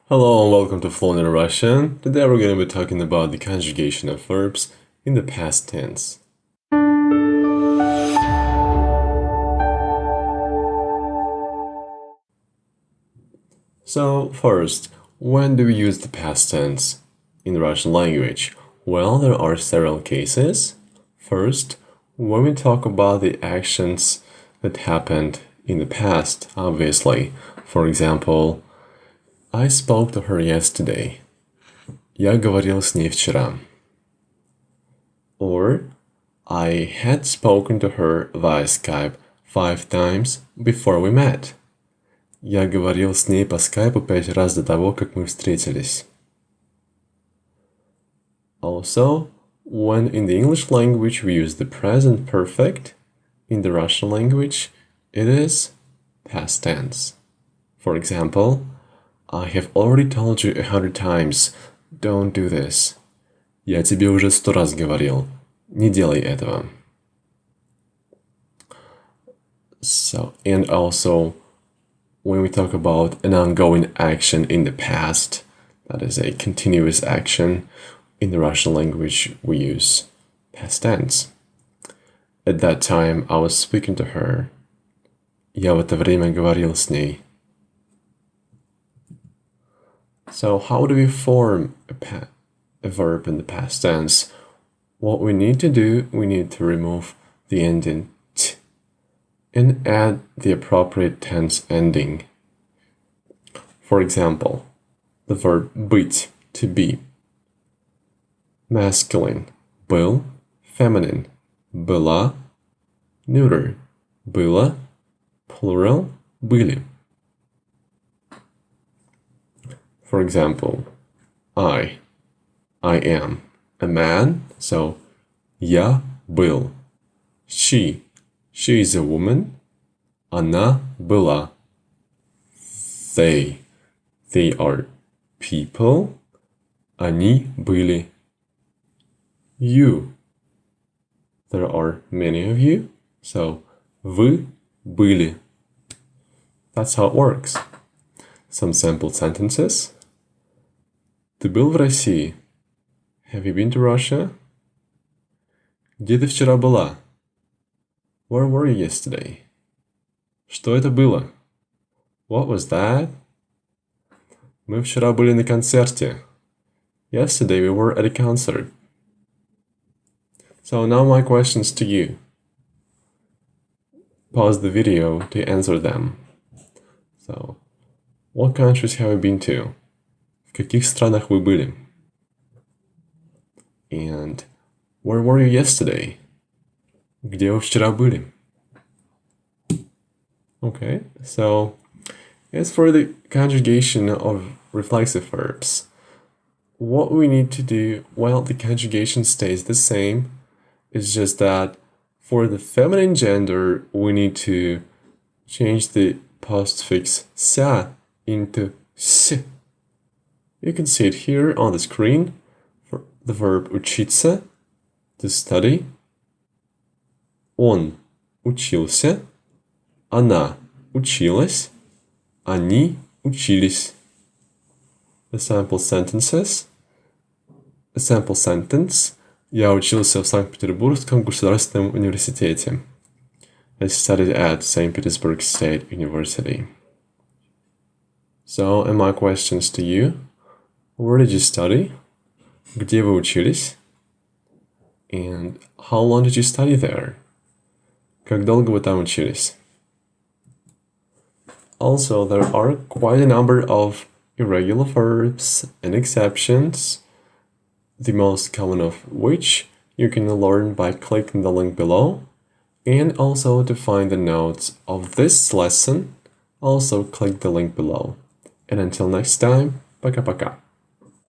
Hello and welcome to Fluent in Russian. Today we're going to be talking about the conjugation of verbs in the past tense. So first, when do we use the past tense in the Russian language? Well, there are several cases. First, when we talk about the actions that happened in the past, obviously. For example, I spoke to her yesterday. Я говорил с ней вчера. Or, I had spoken to her via Skype 5 times before we met. Я говорил с ней по скайпу 5 раз до того, как мы встретились. Also, when in the English language we use the present perfect, in the Russian language it is past tense. For example, I have already told you 100 times, don't do this. Я тебе уже 100 раз говорил, не делай этого. So, and also, when we talk about an ongoing action in the past, that is a continuous action, in the Russian language we use past tense. At that time, I was speaking to her. Я в это время говорил с ней. So how do we form a verb in the past tense? What we need to do, we need to remove the ending t and add the appropriate tense ending. For example, the verb быть, to be. Masculine, был, feminine, была, neuter, было, plural, были. For example, I am a man, so я был. She is a woman. Она была. They are people. Они были. You, there are many of you, so вы были. That's how it works. Some sample sentences. Ты был в России? Have you been to Russia? Где ты вчера была? Where were you yesterday? Что это было? What was that? Мы вчера были на концерте. Yesterday we were at a concert. So now my questions to you. Pause the video to answer them. So, what countries have you been to? В каких странах вы были? And where were you yesterday? Где вы вчера были? Okay, so as for the conjugation of reflexive verbs, what we need to do, well, the conjugation stays the same. It's just that for the feminine gender, we need to change the postfix ся into с. You can see it here on the screen for the verb учиться, to study. Он учился, она училась, они учились. The sample sentences. A sample sentence. Я учился в Санкт-Петербургском государственном университете. I studied at St. Petersburg State University. So, and my questions to you. Where did you study? Где вы учились? And how long did you study there? Как долго вы там учились? Also, there are quite a number of irregular verbs and exceptions, the most common of which you can learn by clicking the link below. And also to find the notes of this lesson, also click the link below. And until next time, пока-пока.